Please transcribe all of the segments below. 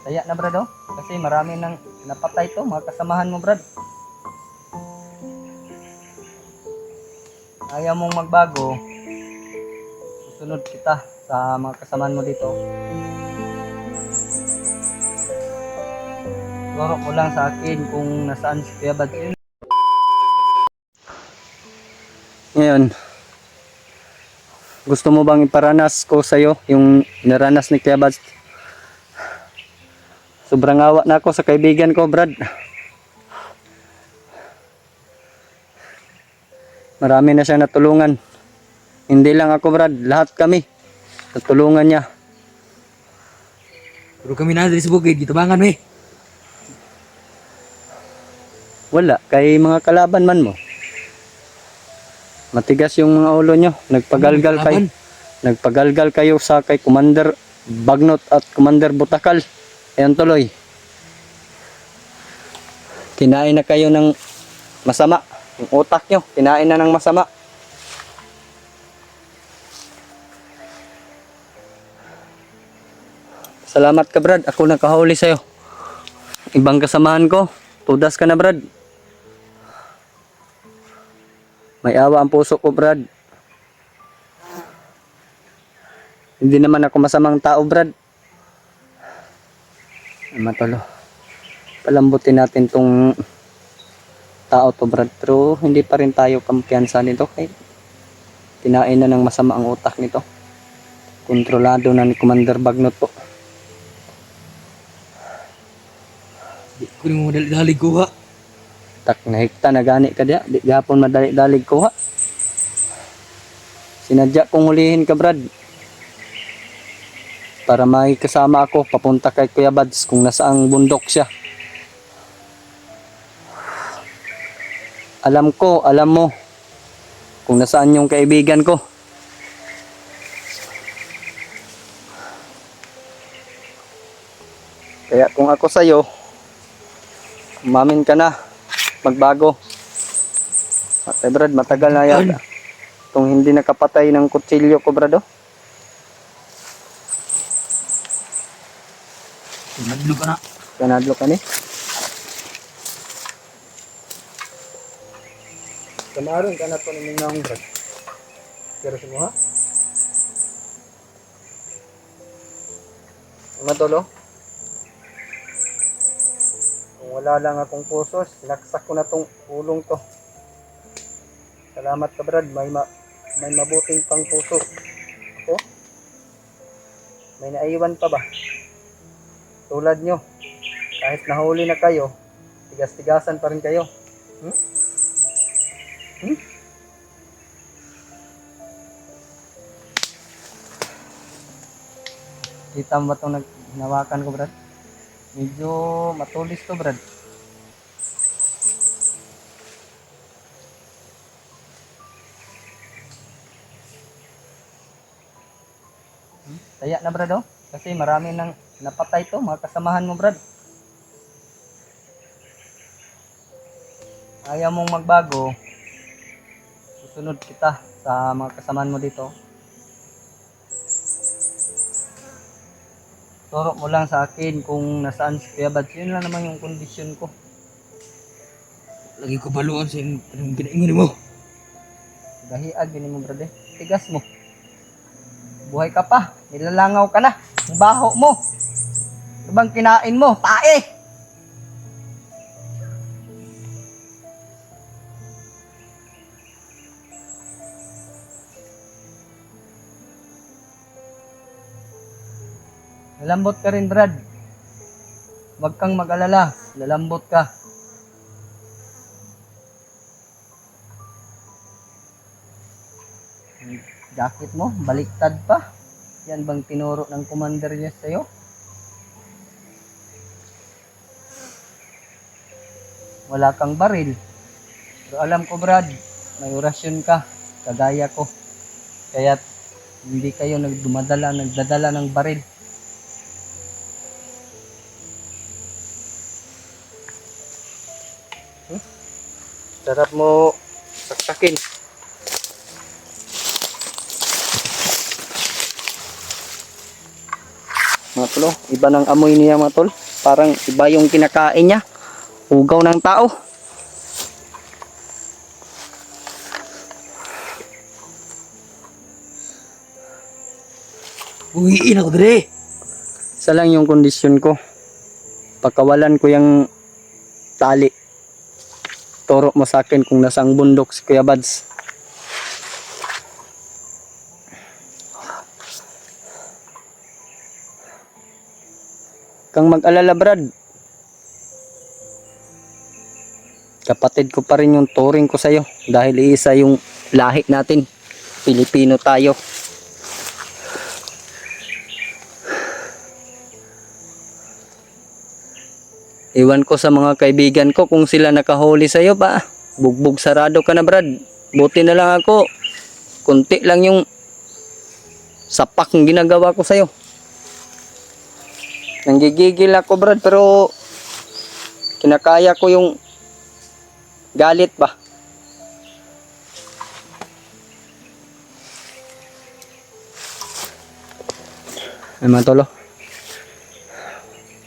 Kaya na brad oh. Kasi marami nang napatay to mga kasamahan mo brad. Ayaw mong magbago, susunod kita sa mga kasamahan mo dito. Turo mo lang sa akin kung nasaan si Kuya Bads. Ngayon, gusto mo bang iparanas ko sa'yo yung naranas ni Kuya Bads? Sobrang awa na ako sa kaibigan ko, Brad. Marami na siya natulungan. Hindi lang ako, Brad. Lahat kami natulungan niya. Pero kami na sa bukid, gitabangan mo eh. Wala, kay mga kalaban man mo. Matigas yung mga ulo nyo. Nagpagalgal kayo sa kay Commander Bagnot at Commander Butakal. Ayan tuloy. Kinain na kayo ng masama. Yung utak nyo, kinain na ng masama. Salamat ka, Brad. Ako nakahuli sa'yo. Ibang kasamahan ko. Tudas ka na, Brad. May awa ang puso ko, Brad. Hindi naman ako masamang tao, Brad. Matalo. Palambutin natin tong tao to, Brad. Pero hindi pa rin tayo kampiyansa nito. Kaya kinain na ng masama ang utak nito. Kontrolado na ni Commander Bagnot po. Di ko rin mo madali-dalig kuha. Tak nahikta na gani ka diya. Di gapon madali-dalig ko ha. Sinadya kong hulihin ka, Brad. Para may kasama ako papunta kay Kuya Bads kung nasaang bundok siya. Alam ko, alam mo kung nasaan yung kaibigan ko. Kaya kung ako sa'yo, umamin ka na, magbago. At Brad, matagal na yan. Itong hindi nakapatay ng kutsilyo ko, Brad. Oh. Nadlo ka na. Kanadlo ka ni. Kamaron ka na to ng mga Brad. Pero semua ha? Matolo? Kung wala lang akong puso, sinaksak ko na tong ulong to. Salamat ka, Brad. May mabuting pang puso. Ako? May naiwan pa ba? Tulad nyo. Kahit nahuli na kayo, tigas-tigasan pa rin kayo. Hmm? Hmm? Kita mo ba itong hinawakan ko, Brad? Medyo matulis to, Brad. Kaya na, Brad, oh. Kasi marami nang napatay to, mga kasamahan mo, Brad. Ayaw mong magbago, susunod kita sa mga kasamahan mo dito. Turo mo lang sa akin kung nasaan si Kuya Bads. Yun lang naman yung kondisyon ko. Lagi ko baluan sa anong ginaingon mo. Dahiag, yun mo, Brad. Tigas mo. Buhay ka pa. Nilalangaw ka na. Ang baho mo. Ano bang kinain mo? Tae! Lalambot ka rin, Brad. Huwag kang mag-alala. Lalambot ka. Jacket mo, baliktad pa. Yan bang tinuro ng commander niya sa'yo? Wala kang baril. Pero alam ko, Brad, may orasyon ka, kagaya ko. Kaya hindi kayo nagdadala ng baril. Sarap mo saksakin. Mga tol, oh. Iba ng amoy niya mga tol. Parang iba yung kinakain niya. Ugaw ng tao. Uwiin ako dire. Isa lang yung kondisyon ko. Pagkawalan ko yung tali. Turo mo sa akin kung nasang bundok si Kuya Bads. Kang mag-alala Brad. Kapatid ko pa rin yung turing ko sa'yo. Dahil iisa yung lahi natin. Pilipino tayo. Iwan ko sa mga kaibigan ko kung sila nakahuli sa'yo pa. Bugbog sarado ka na Brad. Buti na lang ako. Kunti lang yung sapak yung ginagawa ko sa'yo. Nanggigigil ako Brad pero kinakaya ko yung galit ba. Ay mga tolo.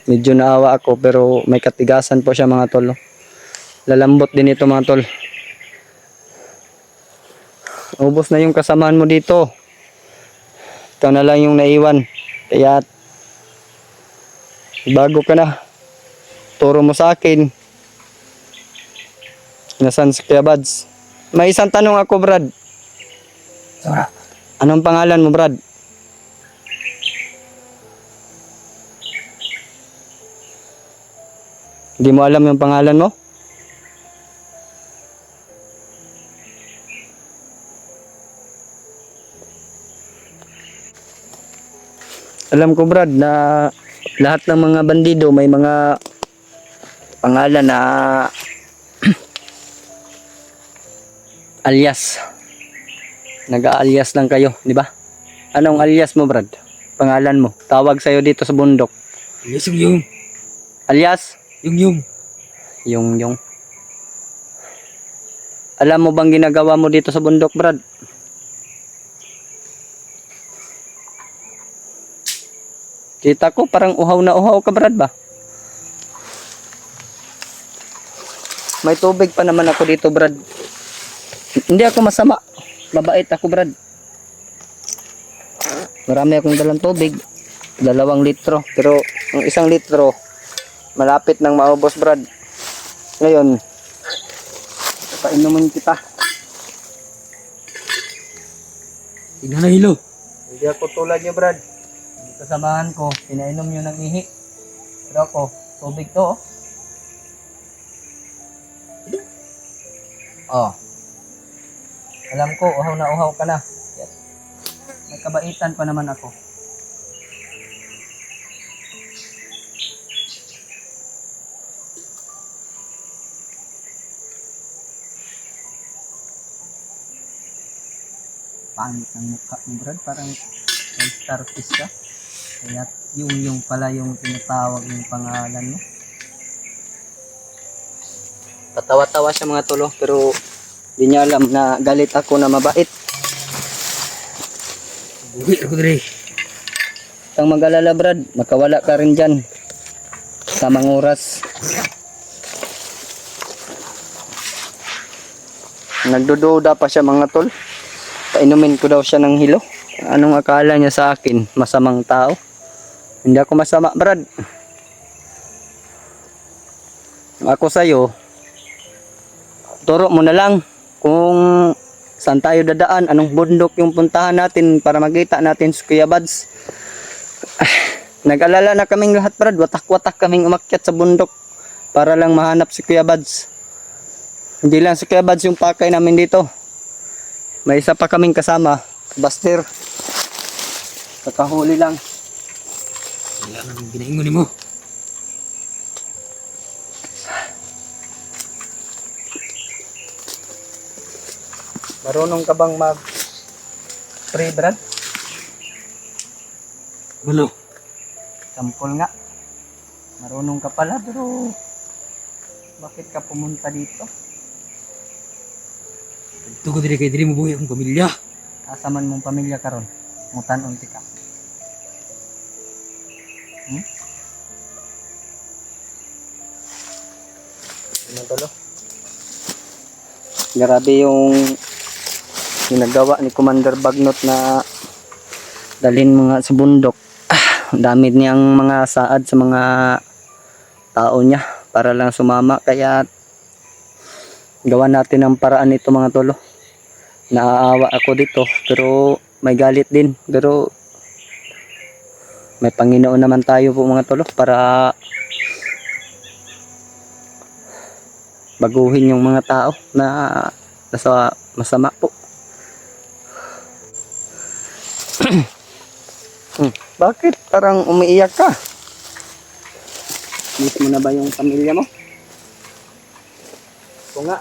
Medyo naawa ako pero may katigasan po siya mga tolo. Lalambot din ito mga tol. Ubos na yung kasamaan mo dito. Ikaw na lang yung naiwan. Kaya bago ka na. Turo mo sa akin. Nasaan si Kuya Bads? May isang tanong ako Brad. Sora. Anong pangalan mo Brad? Hindi mo alam yung pangalan mo? Alam ko Brad na lahat ng mga bandido may mga pangalan na alias. Nag-alias lang kayo, di ba? Anong alias mo Brad? Pangalan mo. Tawag sa'yo dito sa bundok. Yes, yung. Alias? Yung. Yung. Alam mo bang ginagawa mo dito sa bundok, Brad? Kita ko parang uhaw na uhaw ka, Brad ba? May tubig pa naman ako dito, Brad. Hindi ako masama. Mabait ako, Brad. Marami akong dalang tubig. 2 litro. Pero ang 1 litro, malapit nang maubos, Brad. Ngayon, painumin kita. Tignan na hilo. Hindi ako tulad niyo, Brad. Hindi kasamahan ko. Pinainom niyo ng ihi. Pero ako, tubig to, oh. Oh. Alam ko, uhaw na uhaw ka na. Yes. May kabaitan pa naman ako. Pangit ang mukha mo, Brad. Parang may starfish ka. Kaya yung pala yung tinatawag yung pangalan mo. Patawa-tawa siya mga tulo, pero di niya alam na galit ako na mabait. Uwi ako dire. Kang mag-alala, Brad, makawala ka rin dyan. Tamang oras. Nagdududa pa siya mga tol. Painumin ko daw siya ng hilo. Anong akala niya sa akin? Masamang tao? Hindi ako masama, Brad. Ako sa'yo, turo mo na lang kung saan tayo dadaan, anong bundok yung puntahan natin para makita natin si Kuya Bads. Nag-alala na kaming lahat, Brad. Watak-watak kaming umakyat sa bundok para lang mahanap si Kuya Bads. Hindi lang si Kuya Bads yung pakay namin dito. May isa pa kaming kasama, Buster. Kakahuli lang. Wala nang ginaingon mo. Marunong ka bang mag-spray, Brad? Malo. Sampol nga. Marunong ka pala, pero bakit ka pumunta dito? Ito ko dire kay dire mo buhay akong pamilya. Asaman mong pamilya karon. Mutan unti ka. Hmm? Ano tolo? Grabe yung ginagawa ni Commander Bagnot na dalhin mga sa bundok. Ang dami niyang mga saad sa mga tao niya para lang sumama, kaya gawa natin ng paraan nito mga tolo. Naaawa ako dito pero may galit din, pero may Panginoon naman tayo po mga tolo para baguhin yung mga tao na nasa masama po. Bakit parang umiiyak ka? Miss mo na ba yung pamilya mo? Ito nga,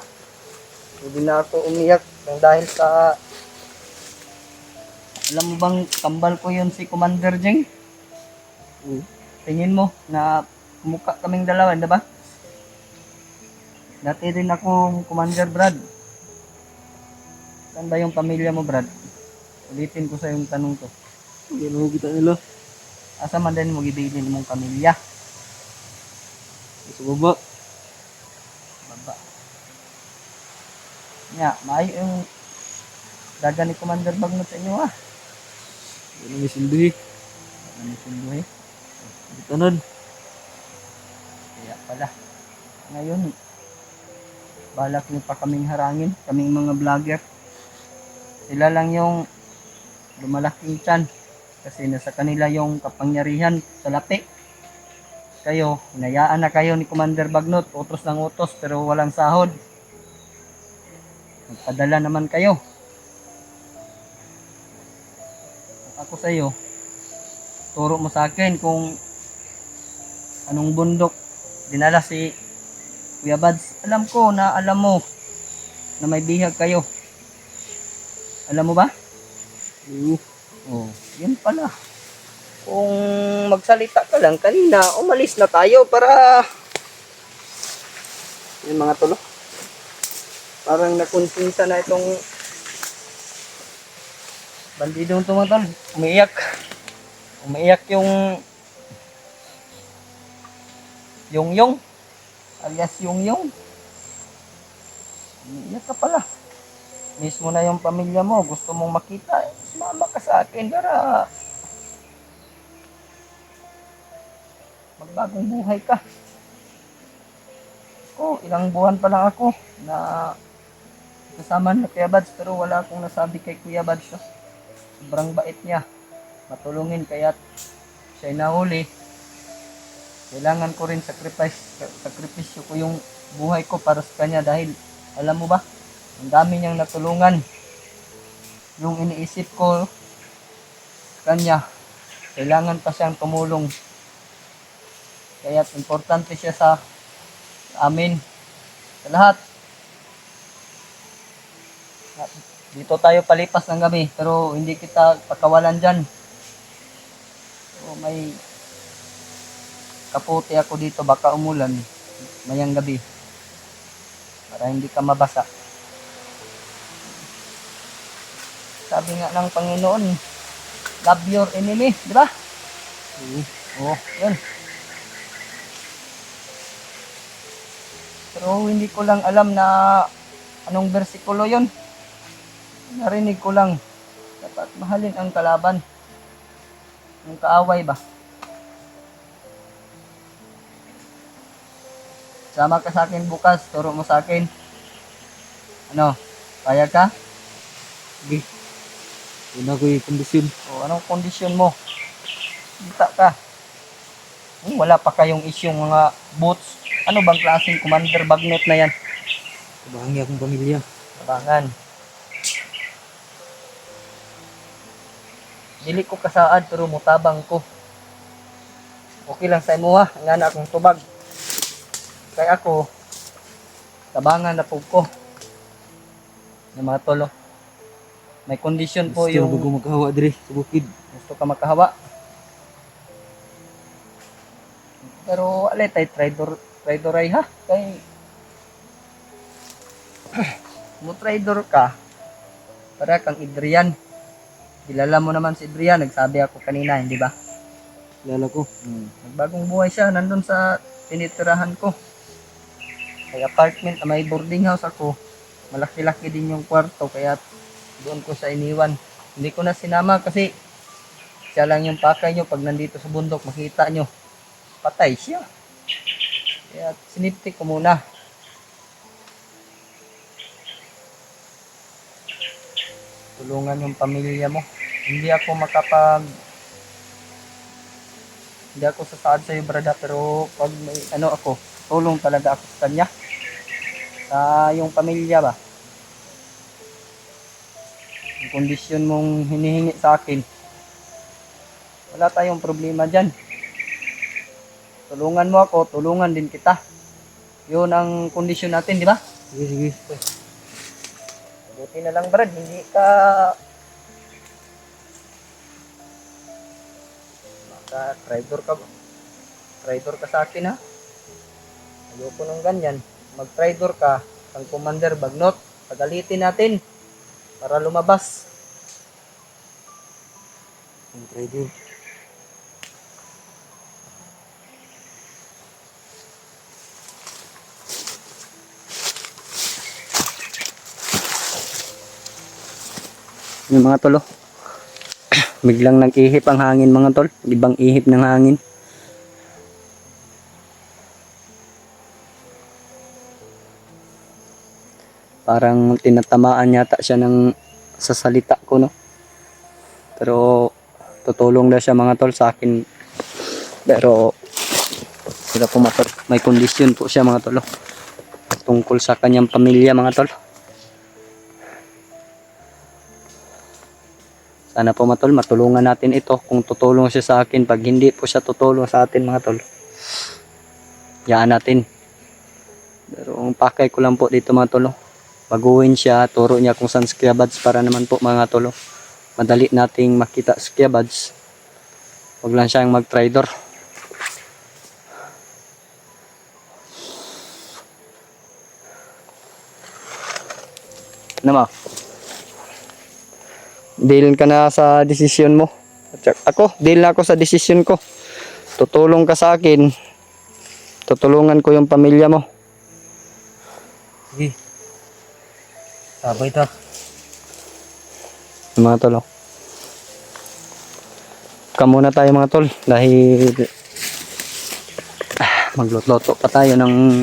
hindi na ako umiyak dahil sa, alam mo bang kambal ko yun si Commander Jeng? Tingin mo na mukha kaming dalawa, di ba? Dati rin akong Commander Brad. Saan ba yung pamilya mo, Brad? Ulitin ko sa yung tanong ko. Hindi mo kita nila. Asa man din mo gibilin mong pamilya? Sa baba. Baba. Nga, maayo yung daga ni Commander Bagnot sa inyo, ha? Yan ang isilbi. Ano sunduhin? Tanan. Kaya pala. Ngayon, balak niyo pa kaming harangin, kaming mga vlogger. Sila lang yung lumalaking tiyan kasi nasa kanila yung kapangyarihan sa lapi. Kayo, hinayaan na kayo ni Commander Bagnot, utos ng utos pero walang sahod. Nagpadala naman kayo. Ako sa iyo, turo mo sa akin kung anong bundok dinala si Kuya Bads. Alam ko na alam mo na may bihag kayo. Alam mo ba? Oh, yun pala. Kung magsalita ka lang kanina, umalis na tayo para yung mga tulo. Parang nakonsinsa na itong bandidong tumatol. Umiiyak. Umiiyak yung Yung alias Yung. Umiiyak ka pala. Mismo na yung pamilya mo, gusto mong makita, sumama ka sa akin para magbagong buhay ka. Ilang buwan pa lang ako na kasama ni Kuya Bads pero wala akong nasabi kay Kuya Bads. Sobrang bait niya. Matulungin kaya siya nahuli. Kailangan ko rin sakripisyo ko yung buhay ko para sa kanya dahil alam mo ba, ang dami niyang natulungan. Yung iniisip ko kanya, kailangan pa siyang tumulong. Kaya importante siya sa amin, sa lahat. Dito tayo palipas ng gabi pero hindi kita pakawalan dyan. So, may kaputi ako dito, baka umulan mayang gabi para hindi ka mabasa. Sabi nga ng Panginoon, love your enemy, di ba? Oo, yun. Pero hindi ko lang alam na anong bersikulo yun. Narinig ko lang, dapat mahalin ang kalaban. Yung kaaway ba? Sama ka sa akin bukas, turo mo sa akin. Ano, payag ka? Sige. Yun ako yung kondisyon. O, anong kondisyon mo? Kita ka. Wala pa kayong isyong mga boots. Ano bang klaseng Commander Bagnot na yan? Kabahangi akong pamilya. Tabangan. Dili ko kasaad pero mutabang ko. Okay lang sa imo, ha, nga na akong tubag. Kaya ako, tabangan na po ko. Yung mga tolo. May kondisyon po Gusto yung bago magkahawa dire sa bukid. gusto ka makahawa. Pero alay tay traidoray ha. Kay mo traidor ka. Para kang Adrian. Kilala mo naman si Adrian, nagsabi ako kanina, hindi ba? Kilala ko. Nagbagong buhay siya, nandun sa tinitirahan ko. May apartment, may boarding house ako. Malaki-laki din yung kwarto, kaya doon ko siya iniwan. Hindi ko na sinama kasi siya lang yung pakay nyo. Pag nandito sa bundok, makita nyo, patay siya. Kaya sinipti ko muna. Tulungan yung pamilya mo. Hindi ako hindi ako sasaad sa iyo, brada, pero pag may ako, tulong talaga ako sa kanya. Sa yung pamilya ba? Yung kondisyon mong hinihingi sa akin, wala tayong problema dyan. Tulungan mo ako, tulungan din kita. Yun ang kondisyon natin, di ba? Sige, sige. Buti na lang, brad, hindi ka traitor ka ba? Traitor ka sa akin, ha? Ayoko ng ganyan. Mag-traitor ka, ang commander bagnot, pagalitin natin para lumabas. Ang traitor. Yung mga tolo, biglang nag-ihip ang hangin mga tol, ibang ihip ng hangin. Parang tinatamaan yata siya sa salita ko, no? Pero tutulong na siya mga tol sa akin. Pero sila po mga tol, may kondisyon po siya mga tol, tungkol sa kanyang pamilya mga tol. Sana po mga tol, matulungan natin ito kung tutulong siya sa akin. Pag hindi po siya tutulong sa atin mga tol, yaan natin. Pero ang pakay ko lang po dito mga tol, baguhin siya, turo niya kung saan skiabads para naman po mga tol, madali nating makita skiabads. Huwag lang siyang mag-traitor. Ano mo? Deal ka na sa desisyon mo. Ako, deal na ako sa desisyon ko. Tutulong ka sa akin. Tutulungan ko yung pamilya mo. Sige. Sabay ta. Mga tol. Muna tayo mga tol. Dahil maglutloto pa tayo ng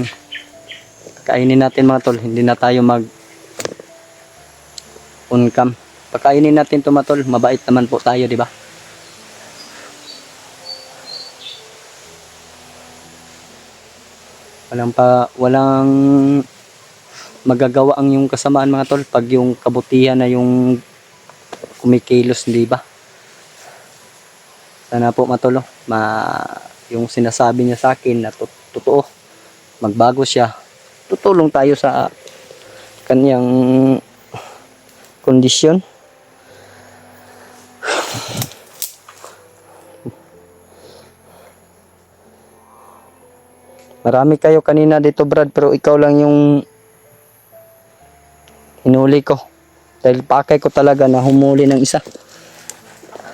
kainin natin mga tol. Hindi na tayo on-cam. Pakainin natin ito mga tol. Mabait naman po tayo, di ba? Walang magagawa ang yung kasamaan mga tol pag yung kabutihan na yung kumikilos, di ba? Sana po mga tol, yung sinasabi niya sa akin na totoo, magbago siya. Tutulong tayo sa kanyang kondisyon. Marami kayo kanina dito brad, pero ikaw lang yung hinuli ko. Dahil pakay ko talaga na humuli ng isa.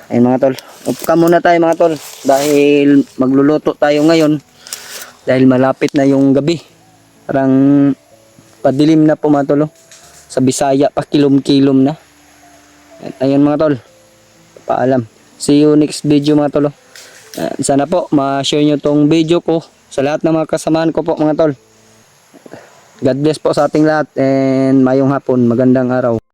Ayun mga tol, upo muna tayo mga tol. Dahil magluluto tayo ngayon. Dahil malapit na yung gabi. Parang padilim na po mga tol. Sa Bisaya pa kilom-kilom na. Ayun mga tol, paalam. See you next video mga tol. Sana po ma-share nyo tong video ko sa lahat ng mga kasamahan ko po mga tol. God bless po sa ating lahat and mayong hapon, magandang araw.